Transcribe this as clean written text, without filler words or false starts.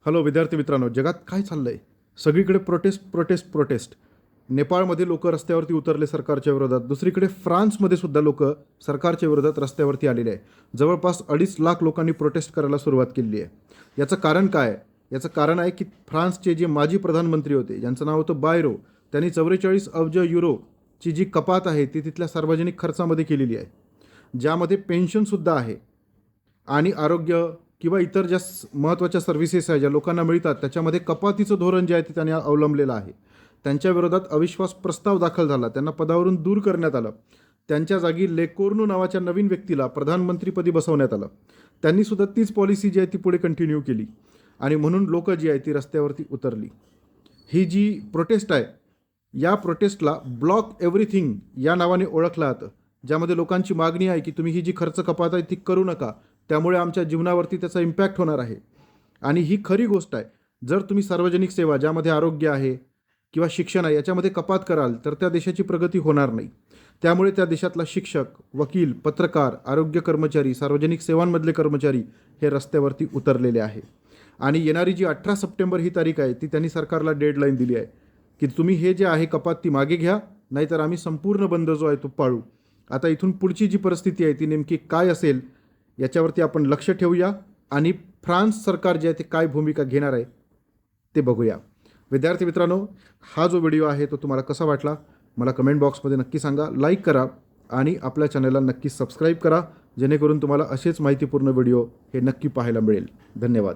Hello विद्यार्थी मित्रांनो, जगात काय चाललंय? सगळीकडे प्रोटेस्ट प्रोटेस्ट प्रोटेस्ट. नेपाळमध्ये लोक रस्त्यावरती उतरले सरकारच्या विरोधात. दुसरीकडे फ्रान्समध्ये सुद्धा लोक सरकारच्या विरोधात रस्त्यावरती आलेले आहे. जवळपास 2.5 लाख लोकांनी प्रोटेस्ट करायला सुरुवात केली आहे. याचं कारण काय आहे? याचं कारण आहे की फ्रान्सचे जे माजी प्रधानमंत्री होते, ज्यांचं नाव होतं बायरो, त्यांनी 44 अब्ज युरोची जी कपात आहे ती तिथल्या सार्वजनिक खर्चामध्ये केलेली आहे, ज्यामध्ये पेन्शनसुद्धा आहे आणि आरोग्य किंवा इतर ज्या महत्त्वाच्या सर्व्हिसेस आहे ज्या लोकांना मिळतात त्याच्यामध्ये कपातीचं धोरण जे आहे ते त्यांनी अवलंबलेलं आहे. त्यांच्या विरोधात अविश्वास प्रस्ताव दाखल झाला, त्यांना पदावरून दूर करण्यात आलं. त्यांच्या जागी लेकोर्नू नावाच्या नवीन व्यक्तीला प्रधानमंत्रीपदी बसवण्यात आलं. त्यांनीसुद्धा तीच पॉलिसी जी आहे ती पुढे कंटिन्यू केली आणि म्हणून लोक जी आहे ती रस्त्यावरती उतरली. ही जी प्रोटेस्ट आहे, या प्रोटेस्टला ब्लॉक एव्हरीथिंग या नावाने ओळखलं जातं, ज्यामध्ये लोकांची मागणी आहे की तुम्ही ही जी खर्च कपात आहे ती करू नका, त्यामुळे आमच्या जीवनावरती त्याचा इम्पॅक्ट होणार आहे. आणि ही खरी गोष्ट आहे. जर तुम्ही सार्वजनिक सेवा ज्यामध्ये आरोग्य आहे किंवा शिक्षण आहे याच्यामध्ये कपात कराल तर त्या देशाची प्रगती होणार नाही. त्यामुळे त्या देशातला शिक्षक, वकील, पत्रकार, आरोग्य कर्मचारी, सार्वजनिक सेवांमधले कर्मचारी हे रस्त्यावरती उतरलेले आहे. आणि येणारी जी 18 सप्टेंबर ही तारीख आहे ती त्यांनी सरकारला डेडलाईन दिली आहे की तुम्ही हे जे आहे कपात ती मागे घ्या, नाहीतर आम्ही संपूर्ण बंद जो आहे तो पाळू. आता इथून पुढची जी परिस्थिती आहे ती नेमकी काय असेल याच्यावरती आपण लक्ष ठेवूया आणि फ्रान्स सरकार जे आहे ते काय भूमिका घेणार आहे ते बघूया. विद्यार्थी मित्रांनो, हा जो व्हिडिओ आहे तो तुम्हाला कसा वाटला मला कमेंट बॉक्समध्ये नक्की सांगा. लाईक करा आणि आपल्या चॅनलला नक्की सबस्क्राईब करा, जेणेकरून तुम्हाला असेच माहितीपूर्ण व्हिडिओ हे नक्की पाहायला मिळेल. धन्यवाद.